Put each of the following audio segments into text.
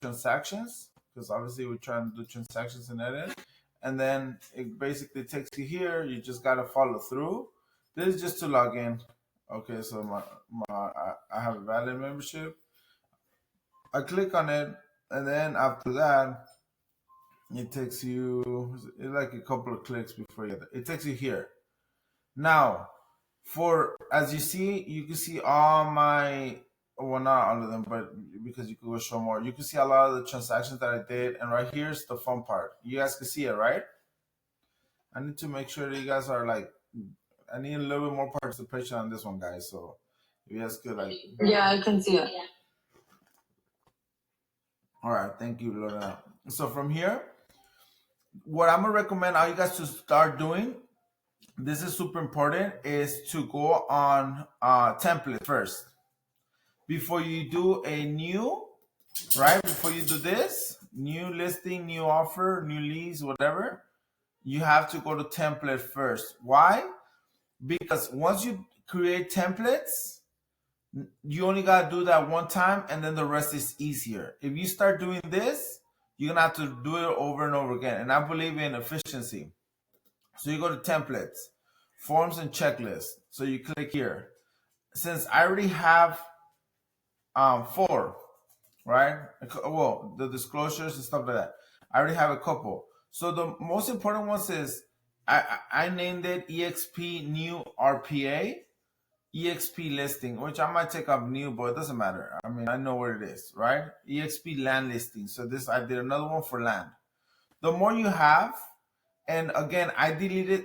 transactions, because obviously we're trying to do transactions and edit. And then it basically takes you here. You just got to follow through. This is just to log in. Okay, so I have a valid membership. I click on it, and then after that, it takes you like a couple of clicks before it takes you here. Now, as you see, you can see all my, well, not all of them, but because you could go show more, you can see a lot of the transactions that I did. And right here's the fun part. You guys can see it, right? I need to make sure that you guys are like, I need a little bit more participation on this one, guys. So if you guys could like. Yeah, I can see it. All right, thank you, Lorena. So from here, what I'm gonna recommend all you guys to start doing, this is super important, is to go on template first. Before you do a new, right? Before you do this, new listing, new offer, new leads, whatever, you have to go to template first. Why? Because once you create templates, you only got to do that one time, and then the rest is easier. If you start doing this, you're going to have to do it over and over again. And I believe in efficiency. So you go to templates, forms and checklists. So you click here. Since I already have 4, right? Well, the disclosures and stuff like that. I already have a couple. So the most important ones is I named it EXP New RPA, EXP Listing, which I might take up new, but it doesn't matter. I mean, I know what it is, right? EXP Land Listing. So this, I did another one for land. The more you have, and again, I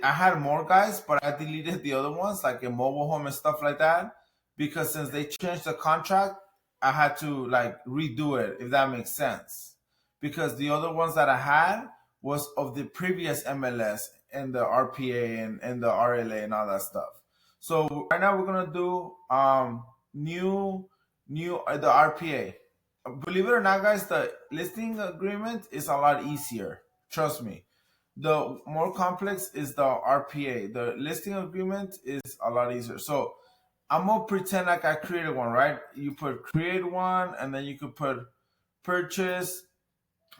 had more, guys, but I deleted the other ones, like a mobile home and stuff like that, because since they changed the contract, I had to like redo it, if that makes sense. Because the other ones that I had was of the previous MLS and the RPA and the RLA and all that stuff. So right now we're gonna do the RPA. Believe it or not, guys, the listing agreement is a lot easier. Trust me. The more complex is the RPA. The listing agreement is a lot easier. So I'm gonna pretend like I created one, right? You put create one, and then you could put purchase,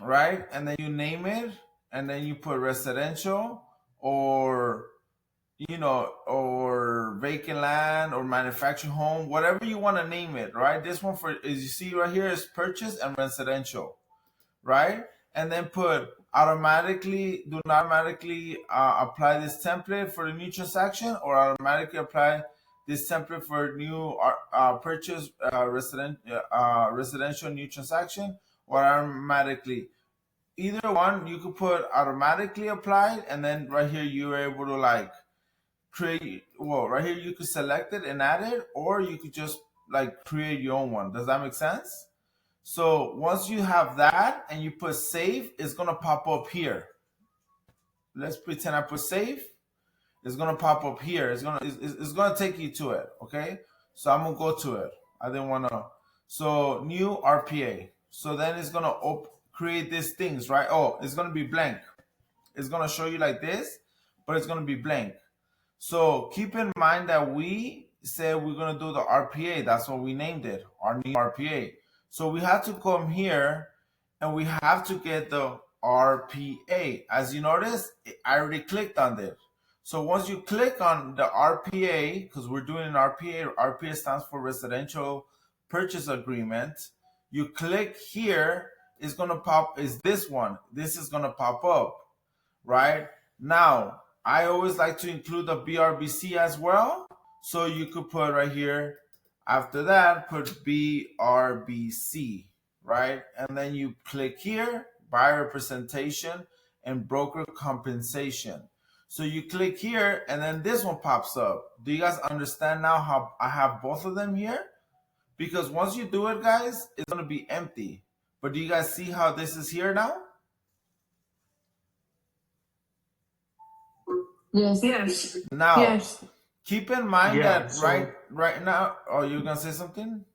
right? And then you name it, and then you put residential or or vacant land or manufactured home, whatever you want to name it, right? This one, for as you see right here, is purchase and residential, right? And then put do not automatically apply this template for the new transaction, or automatically apply this template for new purchase residential new transaction, or automatically. Either one, you could put automatically applied, and then right here you're able to like create. Well, right here you could select it and add it, or you could just like create your own one. Does that make sense? So once you have that and you put save, it's gonna pop up here. Let's pretend I put save. It's gonna pop up here. It's gonna take you to it. Okay. So I'm gonna go to it. I didn't wanna. So new RPA. So then it's gonna create these things, right? Oh, it's gonna be blank. It's gonna show you like this, but it's gonna be blank. So keep in mind that we said we're gonna do the RPA. That's what we named it, our new RPA. So we have to come here and we have to get the RPA. As you notice, I already clicked on it. So once you click on the RPA, because we're doing an RPA, RPA stands for Residential Purchase Agreement. You click here, it's gonna pop, is this one. This is gonna pop up, right? Now, I always like to include the BRBC as well. So you could put right here, after that, put BRBC, right? And then you click here, buyer representation and broker compensation. So you click here, and then this one pops up. Do you guys understand now how I have both of them here? Because once you do it, guys, it's going to be empty. But do you guys see how this is here now? Yes. Yes. Now, yes. Keep in mind that right now. Oh, you're gonna say something?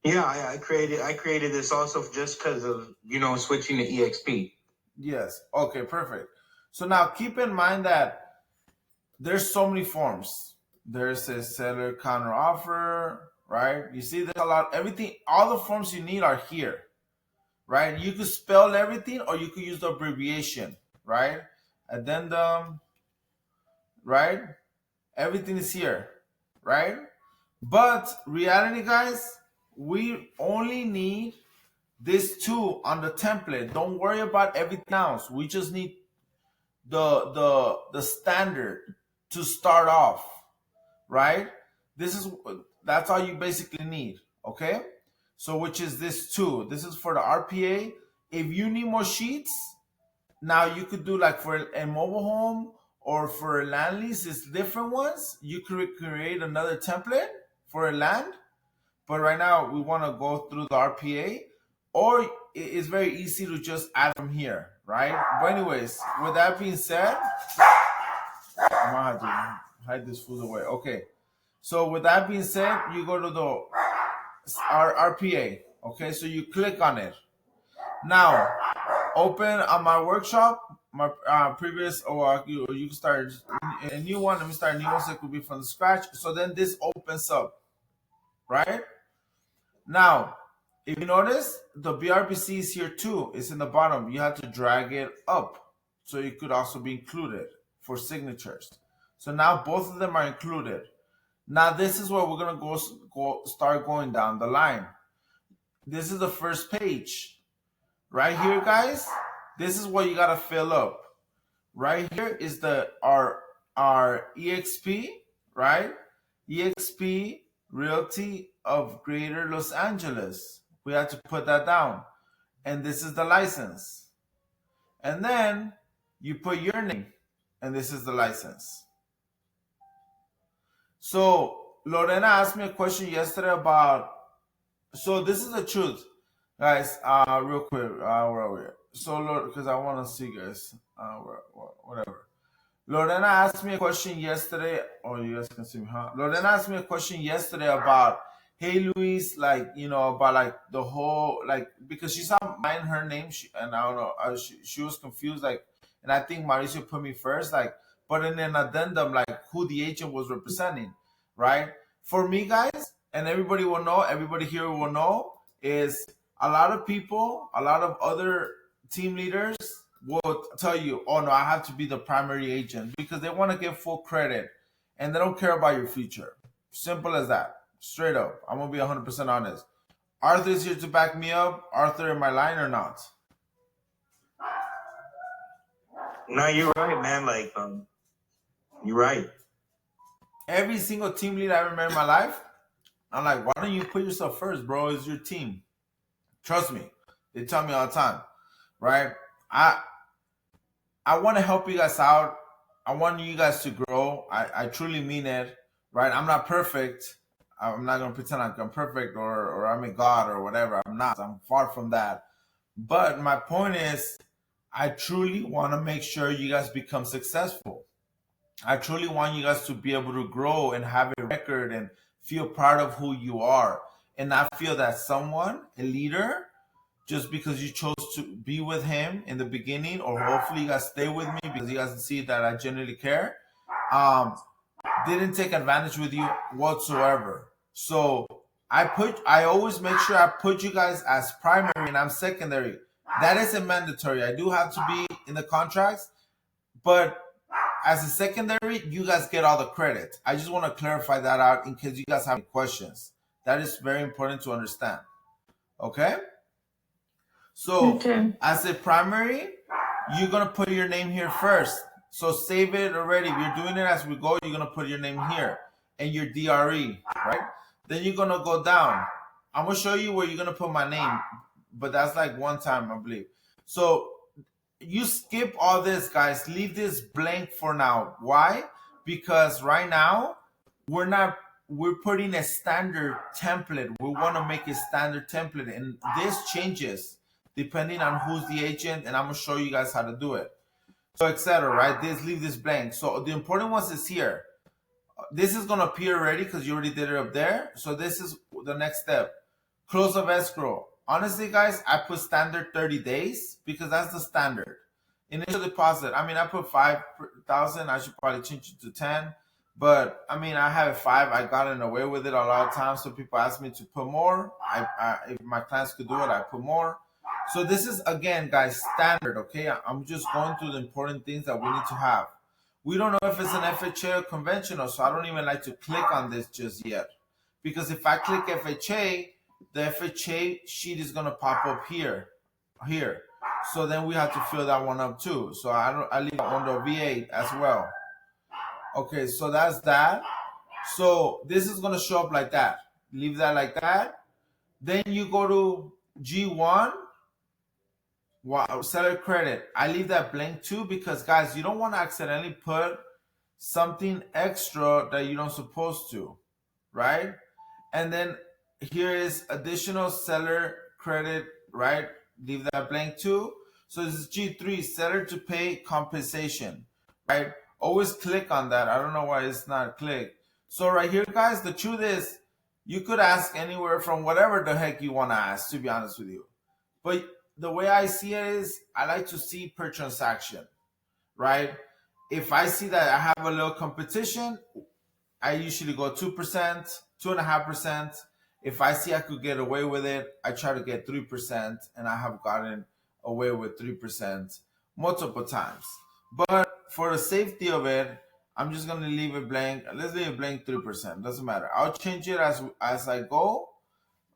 Yeah, I created this also just because of switching to EXP. Yes. Okay. Perfect. So now keep in mind that there's so many forms. There's a seller counter offer, right? You see, there's a lot. Everything, all the forms you need are here, right? You could spell everything or you could use the abbreviation, right? Addendum, right? Everything is here, right? But reality, guys, we only need this two on the template. Don't worry about everything else. We just need the standard to start off, right? That's all you basically need, okay? So which is this two. This is for the RPA. If you need more sheets, now you could do like for a mobile home or for a land lease, it's different ones. You could create another template for a land, but right now we want to go through the RPA, or it's very easy to just add from here, right? But anyways, with that being said, I'm gonna have to hide this food away. Okay, so with that being said, you go to the RPA. Okay, so you click on it. Now, open on my workshop, my previous, you can start a new one. Let me start a new one so it could be from scratch. So then this opens up, right? Now, if you notice, the BRBC is here too. It's in the bottom. You have to drag it up so it could also be included for signatures. So now both of them are included. Now this is where we're gonna start going down the line. This is the first page. Right here, guys, this is what you gotta fill up. Right here is our EXP, right? EXP Realty of Greater Los Angeles. We have to put that down. And this is the license. And then you put your name, and this is the license. So Lorena asked me a question yesterday about, so this is the truth. Guys, real quick, where are we? So, because I want to see, guys, whatever. Lorena asked me a question yesterday. Oh, you guys can see me, huh? Lorena asked me a question yesterday about, hey, Luis, like, about like the whole, like, because she saw mine, her name, and I don't know, she was confused, like, and I think Mauricio put me first, like, but in an addendum, like, who the agent was representing, right? For me, guys, and everybody will know, everybody here will know, is a lot of people, a lot of other team leaders will tell you, oh no, I have to be the primary agent, because they want to get full credit and they don't care about your future. Simple as that. Straight up. I'm going to be 100% honest. Arthur is here to back me up. Arthur, am I lying or not? No, you're right, man. Like, you're right. Every single team lead I ever met in my life, I'm like, why don't you put yourself first, bro? It's your team. Trust me. They tell me all the time, right? I want to help you guys out. I want you guys to grow. I truly mean it, right? I'm not perfect. I'm not going to pretend like I'm perfect or I'm a god or whatever. I'm not. I'm far from that. But my point is, I truly want to make sure you guys become successful. I truly want you guys to be able to grow and have a record and feel proud of who you are, and not feel that someone, a leader, just because you chose to be with him in the beginning, or hopefully you guys stay with me because you guys see that I genuinely care, didn't take advantage with you whatsoever. So I always make sure I put you guys as primary and I'm secondary. That isn't mandatory. I do have to be in the contracts, but as a secondary, you guys get all the credit. I just want to clarify that out in case you guys have any questions. That is very important to understand. Okay? So as a primary, you're going to put your name here first. So save it already. If you're doing it as we go, you're going to put your name here and your DRE, right? Then you're going to go down. I'm going to show you where you're going to put my name, but that's like one time, I believe. So you skip all this, guys. Leave this blank for now. Why? Because right now, we're putting a standard template. We want to make a standard template, and this changes depending on who's the agent, and I'm going to show you guys how to do it. So, etc., right? Leave this blank. So the important ones is here. This is going to appear already because you already did it up there. So this is the next step. Close of escrow. Honestly, guys, I put standard 30 days because that's the standard. Initial deposit. I mean, I put 5,000. I should probably change it to 10. But I mean, I have 5. I gotten away with it a lot of times. So people ask me to put more. If my clients could do it, I put more. So this is, again, guys, standard, okay? I'm just going through the important things that we need to have. We don't know if it's an FHA or conventional, so I don't even like to click on this just yet. Because if I click FHA, the FHA sheet is gonna pop up here. So then we have to fill that one up too. So I leave it under VA as well. Okay, so that's that. So this is gonna show up like that. Leave that like that. Then you go to G1. Wow, seller credit. I leave that blank too because, guys, you don't want to accidentally put something extra that you don't supposed to, right? And then here is additional seller credit, right? Leave that blank too. So this is G3, seller to pay compensation, right? Always click on that. I don't know why it's not clicked. So right here, guys, the truth is you could ask anywhere from whatever the heck you want to ask, to be honest with you. But the way I see it is I like to see per transaction, right? If I see that I have a little competition, I usually go 2%, 2.5%. If I see I could get away with it, I try to get 3%, and I have gotten away with 3% multiple times. But for the safety of it, I'm just gonna leave it blank. Let's leave it blank 3%. Doesn't matter. I'll change it as I go,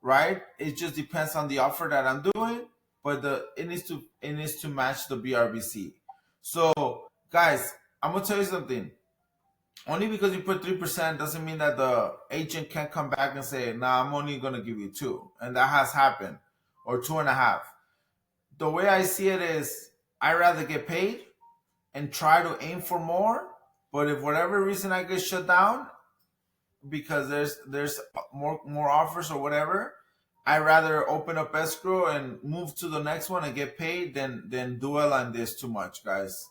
right? It just depends on the offer that I'm doing, but it needs to match the BRBC. So guys, I'm gonna tell you something. Only because you put 3% doesn't mean that the agent can't come back and say, "Nah, I'm only gonna give you 2," and that has happened, or 2.5. The way I see it is, I rather get paid and try to aim for more. But if whatever reason I get shut down because there's more offers or whatever, I rather open up escrow and move to the next one and get paid than dwell on this too much, guys.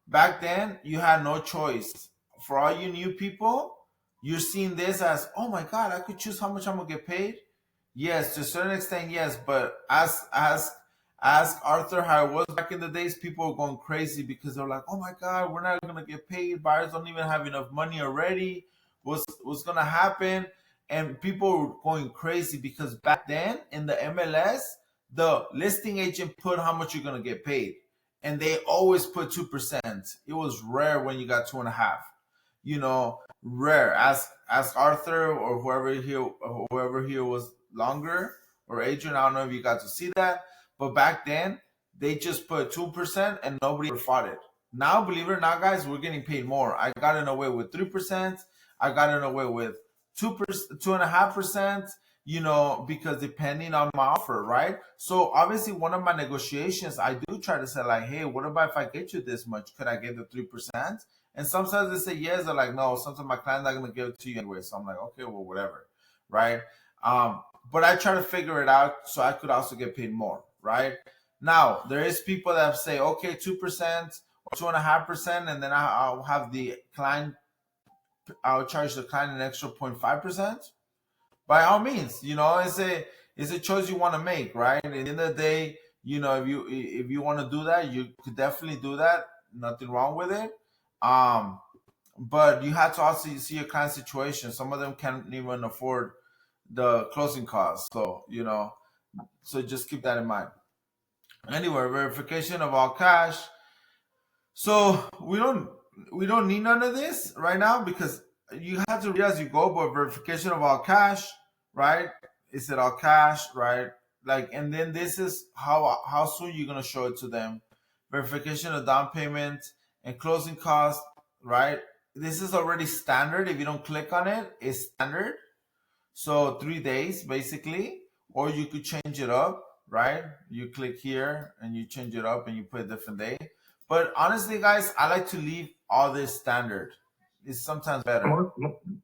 Back then you had no choice. For all you new people, you're seeing this as, oh my God, I could choose how much I'm gonna get paid. Yes, to a certain extent, yes, but ask Arthur how it was back in the days. People were going crazy because they're like, oh my God, we're not gonna get paid. Buyers don't even have enough money already. What's gonna happen? And people were going crazy because back then in the MLS, the listing agent put how much you're gonna get paid, and they always put 2%. It was rare when you got 2.5. You know, rare. Ask Arthur or whoever here was longer, or Adrian. I don't know if you got to see that, but back then they just put 2% and nobody ever fought it. Now, believe it or not, guys, we're getting paid more. I got in away with 3%. I got in away with 2.5%. You know, because depending on my offer, right? So obviously, one of my negotiations, I do try to say like, hey, what about if I get you this much? Could I get the 3%? And sometimes they say yes. They're like, no. Sometimes my client's not gonna give it to you anyway. So I'm like, okay, well, whatever, right? But I try to figure it out so I could also get paid more, right? Now there is people that say, okay, 2% or 2.5%, and then I'll have the client. I'll charge the client an extra 0.5%. By all means, you know, it's a choice you want to make, right? At the end of the day, you know, if you want to do that, you could definitely do that. Nothing wrong with it. But you have to also see your client situation. Some of them can't even afford the closing costs. So, you know, so just keep that in mind. Anyway, verification of all cash. So we don't need none of this right now because you have to read as you go, but verification of all cash, right? Is it all cash, right? Like, and then this is how soon you're gonna show it to them. Verification of down payment and closing costs, right? This is already standard. If you don't click on it, it's standard. So 3 days basically, or you could change it up, right? You click here and you change it up and you put a different day. But honestly, guys, I like to leave all this standard. It's sometimes better.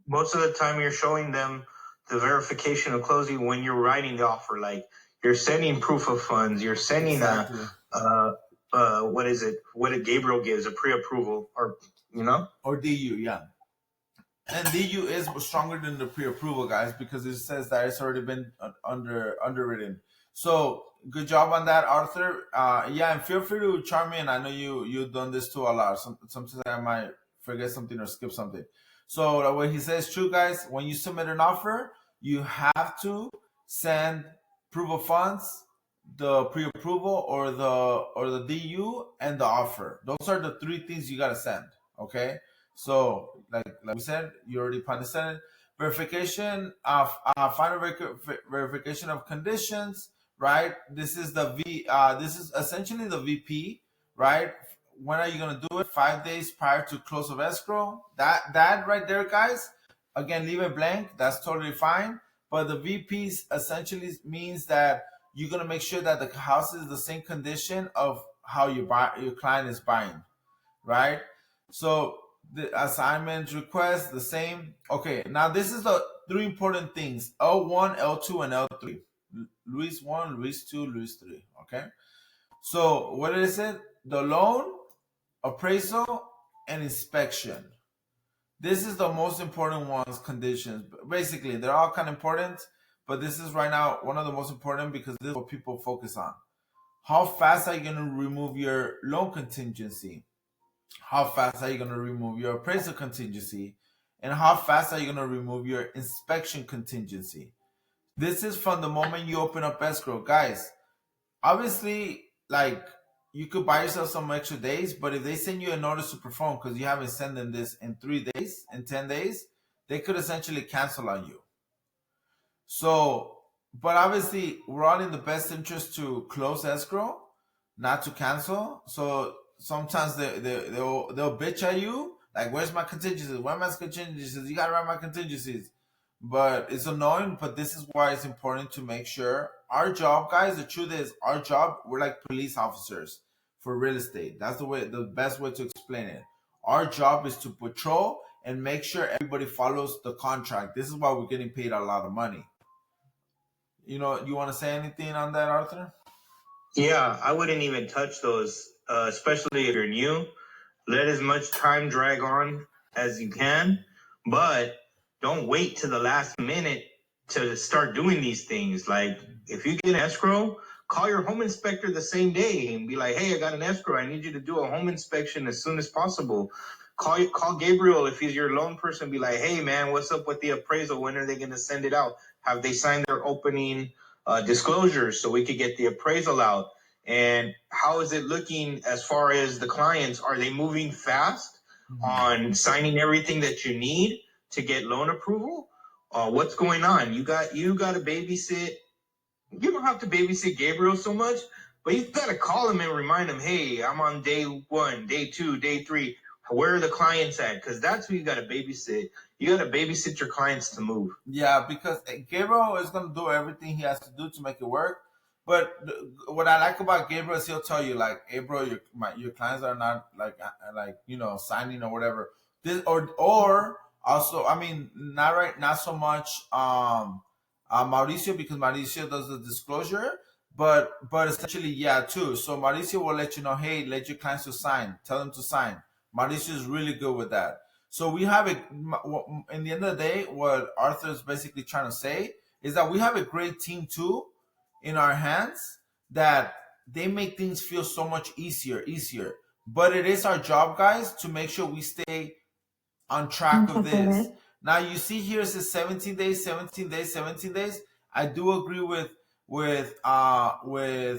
Most of the time, you're showing them the verification of closing when you're writing the offer. Like you're sending proof of funds, you're sending Exactly. what is it? What did Gabriel gives a pre-approval, or you know, or DU, yeah. And DU is stronger than the pre-approval, guys, because it says that it's already been underwritten. So good job on that, Arthur. Yeah, and feel free to chime in. I know you've done this too a lot. Sometimes I might forget something or skip something. So what he says, true, guys. When you submit an offer, you have to send proof of funds, the pre-approval, or the DU, and the offer. Those are the three things you gotta send. Okay, so like we said, you already probably said it. Verification of final verification of conditions. Right. This is the This is essentially the VP. Right. When are you gonna do it? 5 days prior to close of escrow. That right there, guys. Again, leave it blank. That's totally fine. But the VPs essentially means that you're gonna make sure that the house is the same condition of how your client is buying, right? So the assignment request the same. Okay, now this is the three important things: L1, L2, and L3. Luis 1, Luis 2, Luis 3. Okay. So what is it? The loan, appraisal, and inspection. This is the most important ones, conditions. Basically, they're all kind of important, but this is right now one of the most important because this is what people focus on. How fast are you going to remove your loan contingency? How fast are you going to remove your appraisal contingency? And how fast are you going to remove your inspection contingency? This is from the moment you open up escrow. Guys, obviously, like, you could buy yourself some extra days, but if they send you a notice to perform because you haven't sent them this in 3 days, in 10 days, they could essentially cancel on you. So, but obviously, we're all in the best interest to close escrow, not to cancel. So sometimes they'll bitch at you, like, where's my contingencies? Where are my contingencies? You gotta write my contingencies. But it's annoying, but this is why it's important to make sure our job, guys, the truth is our job, we're like police officers for real estate. That's the best way to explain it. Our job is to patrol and make sure everybody follows the contract. This is why we're getting paid a lot of money. You want to say anything on that, Arthur? Yeah, I wouldn't even touch those, especially if you're new. Let as much time drag on as you can, but don't wait to the last minute to start doing these things. Like, if you get an escrow, call your home inspector the same day and be like, hey, I got an escrow. I need you to do a home inspection as soon as possible. Call Gabriel if he's your loan person. Be like, hey, man, what's up with the appraisal? When are they going to send it out? Have they signed their opening disclosures so we could get the appraisal out? And how is it looking as far as the clients? Are they moving fast on signing everything that you need to get loan approval? What's going on? You got to babysit. You don't have to babysit Gabriel so much, but you've got to call him and remind him, hey, I'm on day 1, day 2, day 3. Where are the clients at? Because that's who you got to babysit. You got to babysit your clients to move. Yeah, because Gabriel is going to do everything he has to do to make it work. But what I like about Gabriel is he'll tell you, like, hey, bro, your clients are not like signing or whatever. This or also, I mean, not so much Mauricio, because Mauricio does the disclosure, but essentially, yeah, too. So Mauricio will let you know, hey, let your clients to sign, tell them to sign. Mauricio is really good with that. So we have it. In the end of the day, what Arthur is basically trying to say is that we have a great team too in our hands, that they make things feel so much easier. But it is our job, guys, to make sure we stay on track of this. Now you see here it says 17 days, 17 days, 17 days. I do agree with Arthur.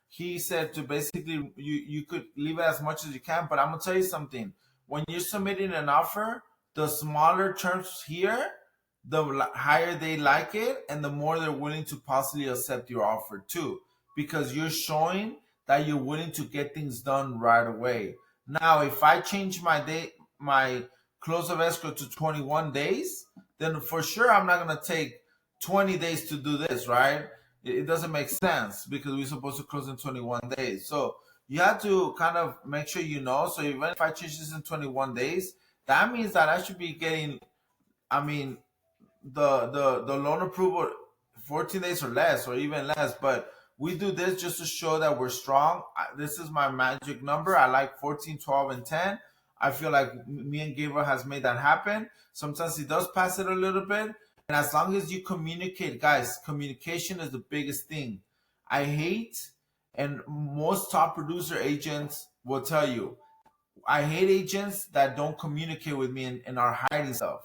He said to basically you could leave it as much as you can, but I'm gonna tell you something. When you're submitting an offer, the smaller terms here, the higher they like it, and the more they're willing to possibly accept your offer too, because you're showing that you're willing to get things done right away. Now, if I change my close of escrow to 21 days, then for sure I'm not gonna take 20 days to do this, right? It doesn't make sense because we're supposed to close in 21 days. So you have to kind of make sure you know. So even if I change this in 21 days, that means that I should be getting, I mean, the loan approval 14 days or less, or even less. But we do this just to show that we're strong. This is my magic number. I like 14, 12, and 10. I feel like me and Gabriel has made that happen. Sometimes he does pass it a little bit. And as long as you communicate, guys, communication is the biggest thing. I hate, and most top producer agents will tell you, I hate agents that don't communicate with me and are hiding stuff,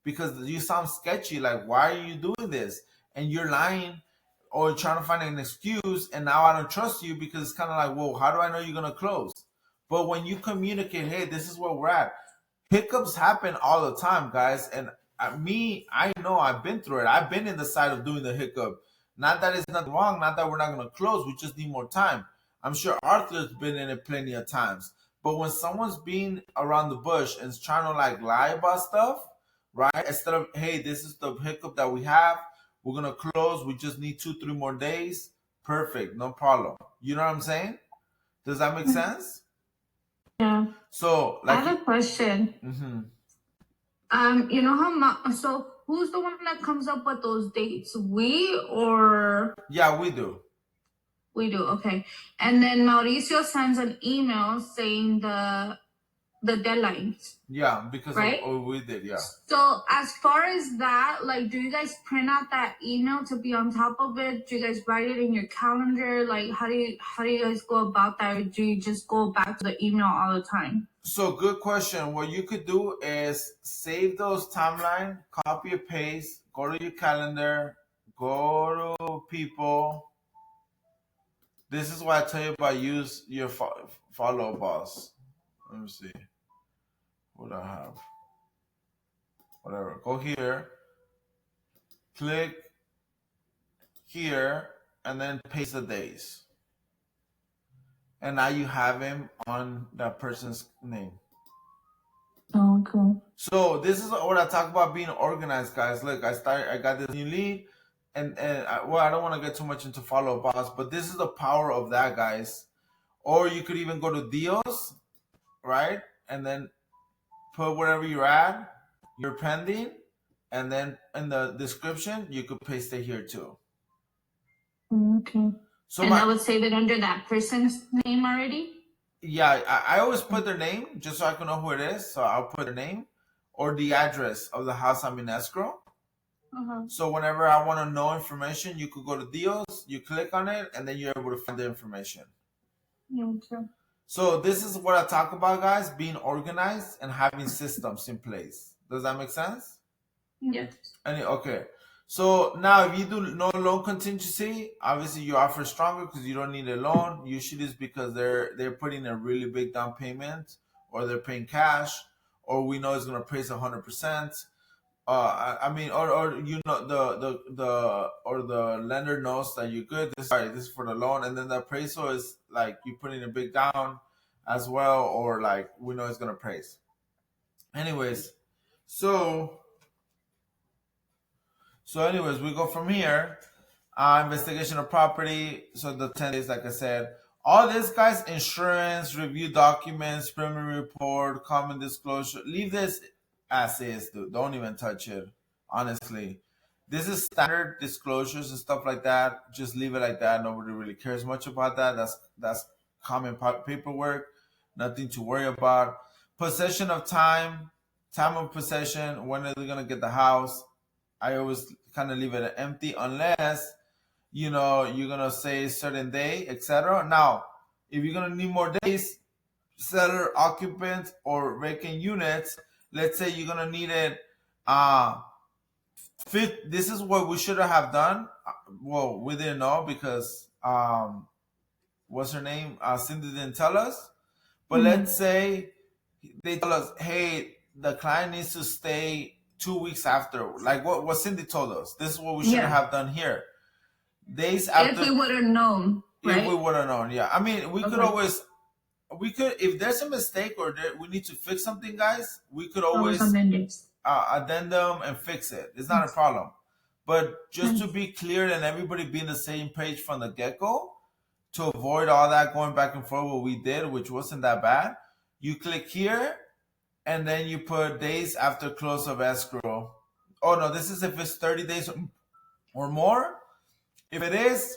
because you sound sketchy. Like, why are you doing this? And you're lying. or trying to find an excuse, and now I don't trust you because it's kind of like, well, how do I know you're gonna close? But when you communicate, hey, this is where we're at. Hiccups happen all the time, guys, and I know I've been through it. I've been in the side of doing the hiccup. Not that it's nothing wrong, not that we're not gonna close. We just need more time. I'm sure Arthur's been in it plenty of times. But when someone's being around the bush and is trying to like lie about stuff, right? Instead of, hey, this is the hiccup that we have. We're gonna close. We just need 2-3 more days. Perfect, no problem. You know what I'm saying? Does that make sense? Yeah. So, I like, have a question. You know how much? So, who's the one that comes up with those dates? We or yeah, we do. we do? Okay. And then Mauricio sends an email saying the deadlines. Yeah, because right? of we did, yeah. So as far as that, like, do you guys print out that email to be on top of it? Do you guys write it in your calendar? Like, how do you guys go about that? Or do you just go back to the email all the time? So good question. What you could do is save those timeline, copy and paste, go to your calendar, go to people. This is why I tell you about use your follow boss. Let me see. What do I have? Whatever. Go here, click here, and then paste the days. And now you have him on that person's name. Oh, cool. So this is what I talk about being organized, guys. Look, I got this new lead, and I don't want to get too much into follow boss, but this is the power of that, guys. Or you could even go to deals, right? And then put wherever you're at, you're pending, and then in the description you could paste it here too. Okay. So and I would save it under that person's name already? Yeah, I always put their name just so I can know who it is. So I'll put their name or the address of the house I'm in escrow. So whenever I want to know information, you could go to deals, you click on it, and then you're able to find the information. Okay. So this is what I talk about, guys, being organized and having systems in place. Does that make sense? Yes. Okay. So now if you do no loan contingency, obviously you offer stronger because you don't need a loan. Usually it's because they're putting a really big down payment, or they're paying cash, or we know it's gonna price 100%. I mean, or you know the lender knows that you're good. This is for the loan, and then the appraisal is like you putting a big down as well, or like we know it's gonna price. Anyways, so anyways, we go from here. Investigation of property. So the 10 days, like I said, all this, guys, insurance, review documents, preliminary report, common disclosure. Leave this as is, dude. Don't even touch it. Honestly, this is standard disclosures and stuff like that. Just leave it like that. Nobody really cares much about that. That's common paperwork. Nothing to worry about. Possession of time of possession. When are they gonna get the house? I always kind of leave it empty unless you're gonna say certain day, etc. Now, if you're gonna need more days, seller, occupant, or vacant units, let's say you're gonna need it. This is what we should have done. Well, we didn't know because what's her name? Cindy didn't tell us. But let's say they tell us, hey, the client needs to stay 2 weeks after, like what Cindy told us. This is what we should have done here. Days after. If we would have known, right? If we would have known, yeah. I mean, we could always, if there's a mistake or we need to fix something, guys, we could always addendum and fix it. It's not a problem. But just to be clear and everybody be on the same page from the get-go, to avoid all that going back and forth, what we did, which wasn't that bad, you click here, and then you put days after close of escrow. Oh no, this is if it's 30 days or more. If it is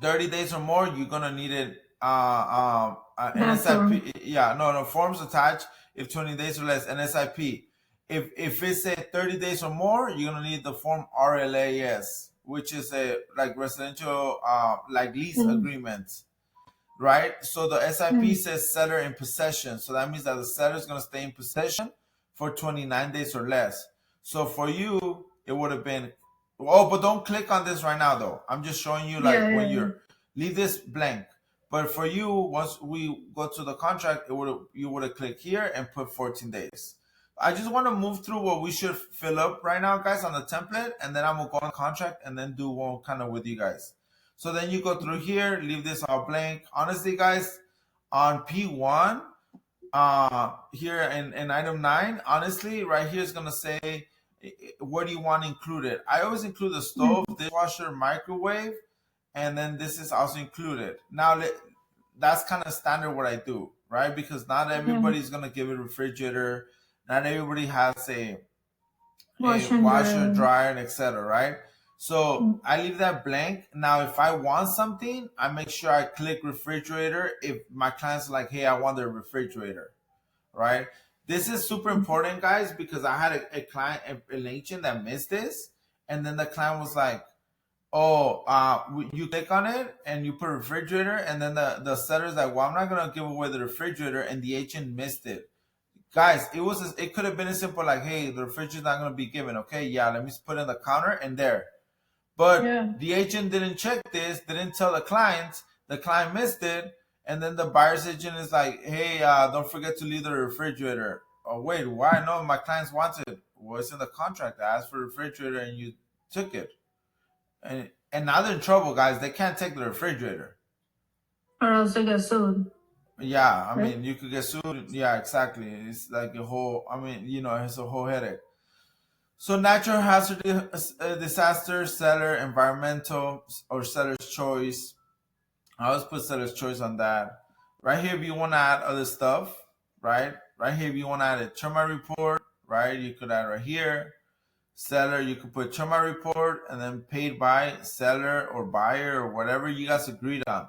30 days or more, you're gonna need it. An SIP. Yeah, no forms attached. If 20 days or less, an SIP. If it's a 30 days or more, you're gonna need the form RLAS, which is a like residential like lease agreement. Right? So the SIP says seller in possession. So that means that the seller is going to stay in possession for 29 days or less. So for you, it would have been Oh, but don't click on this right now though. I'm just showing you like when Yeah. you're leave this blank. But for you, once we go to the contract, you would have clicked here and put 14 days. I just want to move through what we should fill up right now, guys, on the template, and then I'm gonna go on contract and then do one kind of with you guys. So then you go through here, leave this all blank. Honestly, guys, on P1, here in item 9, honestly, right here is gonna say what do you want included. I always include the stove, dishwasher, microwave, and then this is also included. Now that's kind of standard what I do, right? Because not everybody's gonna give a refrigerator, not everybody has a washer, dryer, and etc. Right? So I leave that blank. Now, if I want something, I make sure I click refrigerator. If my client's like, "Hey, I want the refrigerator," right? This is super important, guys, because I had a client, an agent that missed this, and then the client was like, "Oh, you click on it and you put refrigerator," and then the seller's like, "Well, I'm not gonna give away the refrigerator," and the agent missed it. Guys, it could have been as simple like, "Hey, the refrigerator's not gonna be given." Okay, yeah, let me just put it in the counter and there. But the agent didn't check this, didn't tell the client. The client missed it, and then the buyer's agent is like, "Hey, don't forget to leave the refrigerator." Oh wait, why? No, my clients wanted. Well, it's in the contract. I asked for a refrigerator and you took it, and now they're in trouble, guys. They can't take the refrigerator. Or else they get sued. Yeah, I mean, you could get sued. Yeah, exactly. It's like a whole. I mean, it's a whole headache. So natural hazard, disaster, seller, environmental, or seller's choice. I always put seller's choice on that. Right here, if you want to add other stuff, right? Right here, if you want to add a termite report, right? You could add right here. Seller, you could put termite report and then paid by seller or buyer or whatever you guys agreed on.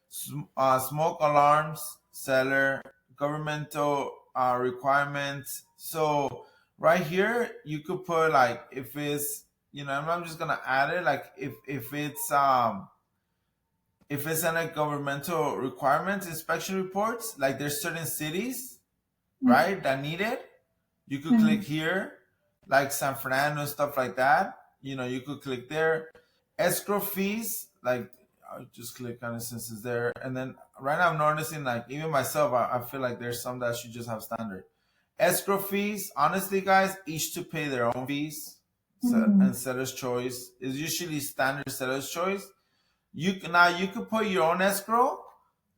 Smoke alarms, seller, governmental requirements. So right here, you could put like if it's I'm just gonna add it like if it's any governmental requirements, inspection reports, like there's certain cities, right, that need it. You could click here, like San Fernando and stuff like that. You could click there. Escrow fees, like I'll just click on it since it's there. And then right now I'm noticing like even myself, I feel like there's some that should just have standard. Escrow fees, honestly, guys, each to pay their own fees. And seller's choice is usually standard seller's choice. You could put your own escrow,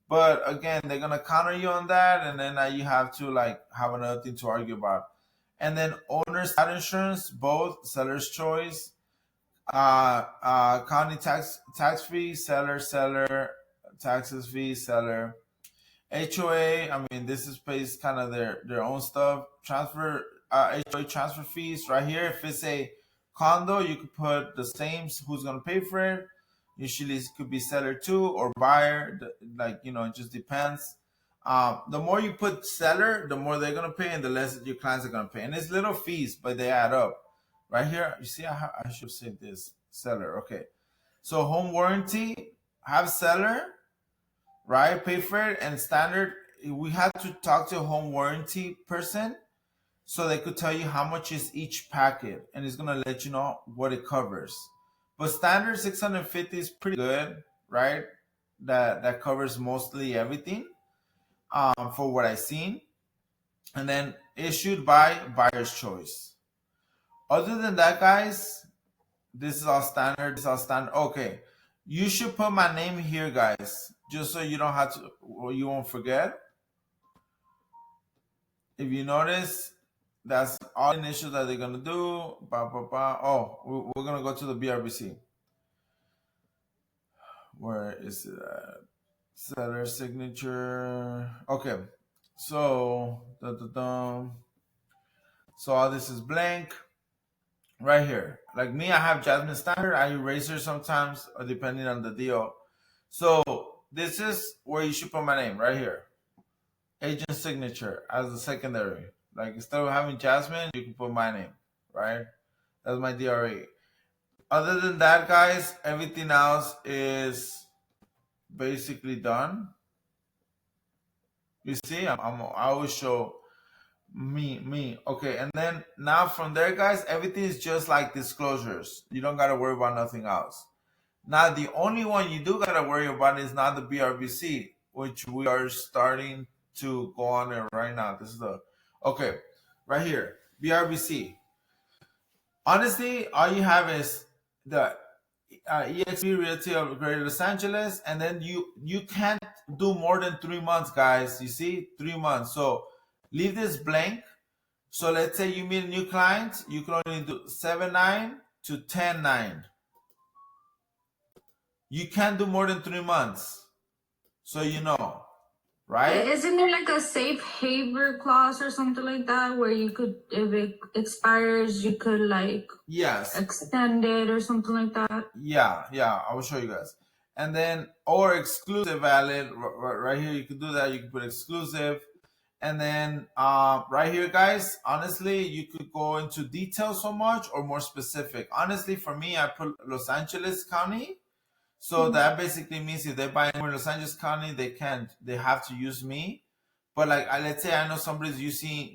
but again, they're gonna counter you on that, and then now you have to like have another thing to argue about. And then owner's title insurance, both seller's choice, county tax fee, seller, taxes fee, seller. HOA, I mean, this is pays kind of their own stuff. Transfer, HOA transfer fees right here. If it's a condo, you could put the same. Who's gonna pay for it? Usually, it could be seller too or buyer. Like it just depends. The more you put seller, the more they're gonna pay, and the less your clients are gonna pay. And it's little fees, but they add up. Right here, you see, I should say this seller. Okay, so home warranty, have seller, right? Pay for it, and standard. We had to talk to a home warranty person so they could tell you how much is each packet, and it's gonna let you know what it covers. But standard 650 is pretty good, right? That covers mostly everything, for what I've seen. And then issued by buyer's choice. Other than that, guys, this is all standard. This is all standard. Okay, you should put my name here, guys, just so you don't have to, or you won't forget. If you notice, that's all initials that they're gonna do. Oh, we're gonna go to the BRBC. Where is it at? Seller signature. Okay, so so all this is blank right here. Like me, I have Jasmine standard. I erase her sometimes, depending on the deal. So this is where you should put my name right here. Agent signature as the secondary. Like instead of having Jasmine, you can put my name, right? That's my DRE. Other than that, guys, everything else is basically done. You see, I always show Me. Okay, and then now from there, guys, everything is just like disclosures. You don't gotta worry about nothing else. Now, the only one you do gotta worry about is not the BRBC, which we are starting to go on there right now. This is the okay, right here, BRBC. Honestly, all you have is the EXP Realty of Greater Los Angeles, and then you can't do more than 3 months, guys. You see, 3 months. So leave this blank. So let's say you meet a new client, you can only do 7/9 to 10/9. You can't do more than 3 months. So you know, right? Isn't there like a safe haven clause or something like that where you could, if it expires, you could like Yes. extend it or something like that? Yeah. I will show you guys. And then, or exclusive valid, right here, you can do that. You can put exclusive. And then right here, guys, honestly, you could go into detail so much or more specific. Honestly, for me, I put Los Angeles County. So that basically means if they buy in Los Angeles County, they have to use me. But like, let's say I know somebody's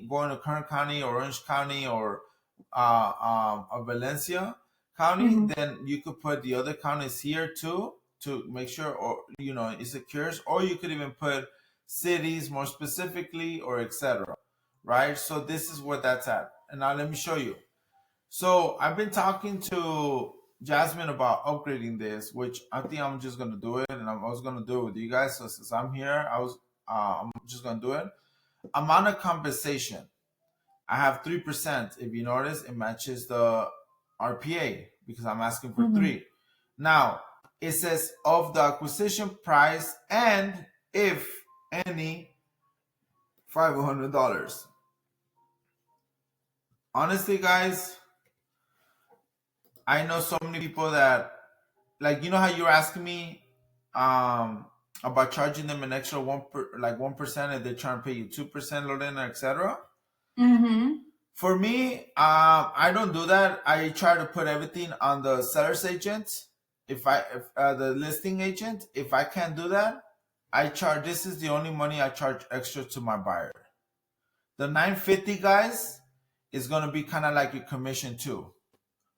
going to Kern County or Orange County or Valencia County, then you could put the other counties here too to make sure, or it secures. Or you could even put cities more specifically, or etc. Right? So this is what that's at. And now let me show you. So I've been talking to Jasmine about upgrading this, which I think I'm just gonna do it, and I was gonna do it with you guys. So since I'm here, I'm just gonna do it. Amount of compensation, I have 3%. If you notice, it matches the RPA because I'm asking for 3. Now it says of the acquisition price, and if any, $500. Honestly, guys, I know so many people that, like, how you're asking me about charging them an extra 1% if they're trying to pay you 2%, Lorena, etc. For me, I don't do that. I try to put everything on the seller's agent. If the listing agent, if I can't do that, I charge. This is the only money I charge extra to my buyer. The $950, guys, is gonna be kind of like your commission too.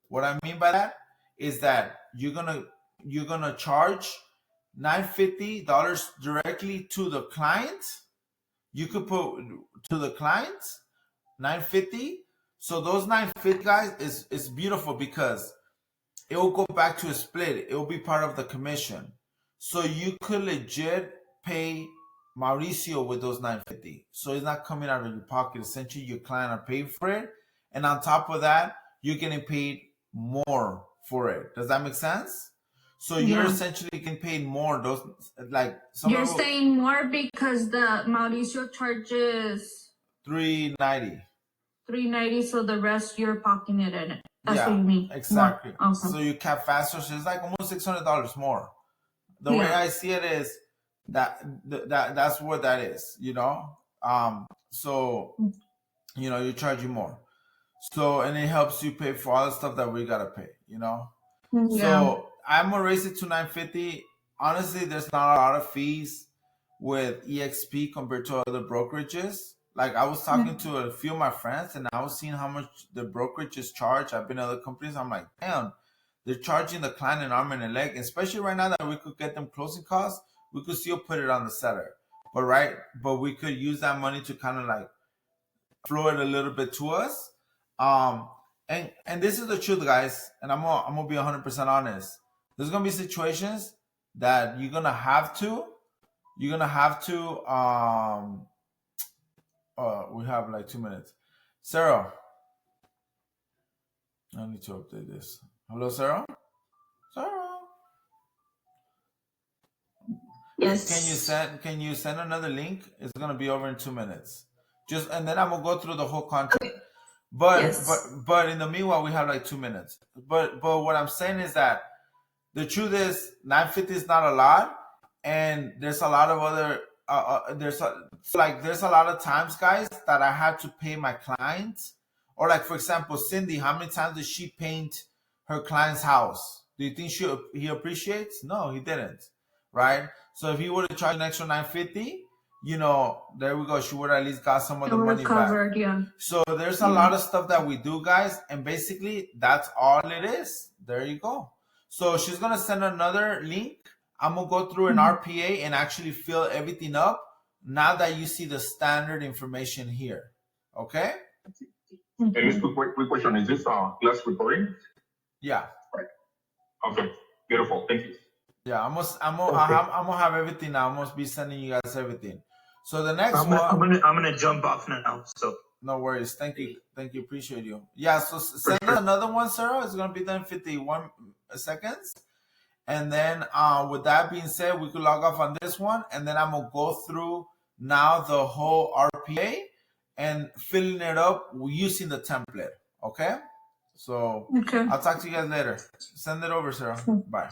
What I mean by that is that you're gonna charge $950 directly to the client. You could put to the client $950. So those $950, guys, is beautiful because it will go back to a split. It will be part of the commission. So you could legit pay Mauricio with those $950. So it's not coming out of your pocket. Essentially, your client are paying for it, and on top of that, you're getting paid more for it. Does that make sense? So you're essentially getting paid more. Those you're saying more because the Mauricio charges $390. $390, so the rest you're pocketing it in it. That's what you mean. Exactly. Awesome. So you cap faster, so it's like almost $600 more. The way I see it is that's what that is, So you charge you more. So, and it helps you pay for all the stuff that we gotta pay, So I'm gonna raise it to $950. Honestly, there's not a lot of fees with EXP compared to other brokerages. Like, I was talking to a few of my friends, and I was seeing how much the brokerages charge. I've been to other companies. I'm like, damn, they're charging the client an arm and a leg. Especially right now that we could get them closing costs, we could still put it on the seller. But we could use that money to kind of like flow it a little bit to us. And this is the truth, guys. And I'm gonna be 100% honest. There's gonna be situations that you're gonna have to. We have like 2 minutes. Sarah, I need to update this. Hello, Sarah? Sarah? Yes. Can you send another link? It's gonna be over in 2 minutes. And then I'm gonna go through the whole contract. Okay. But in the meanwhile, we have like 2 minutes. But what I'm saying is that the truth is $950 is not a lot, and there's a lot of other there's a lot of times, guys, that I have to pay my clients. Or like, for example, Cindy, how many times did she paint her client's house? Do you think he appreciates? No, he didn't, right? So if he would have charged an extra $950, you know, there we go. She would at least got some of It the would money have back. covered, yeah. So there's a lot of stuff that we do, guys, and basically that's all it is. There you go. So she's gonna send another link. I'm gonna go through an RPA and actually fill everything up now that you see the standard information here. Okay? And just quick question: is this class recording? Yeah. Right. Okay. Beautiful. Thank you. Yeah, I'm gonna have everything now. I'm gonna be sending you guys everything. So the next I'm gonna jump off now. So no worries. Thank you. Appreciate you. Yeah. So send us another one, Sarah. It's gonna be done in 51 seconds. And then, with that being said, we could log off on this one, and then I'm gonna go through now the whole RPA and filling it up using the template. Okay. So Okay. I'll talk to you guys later. Send it over, Sarah. Bye.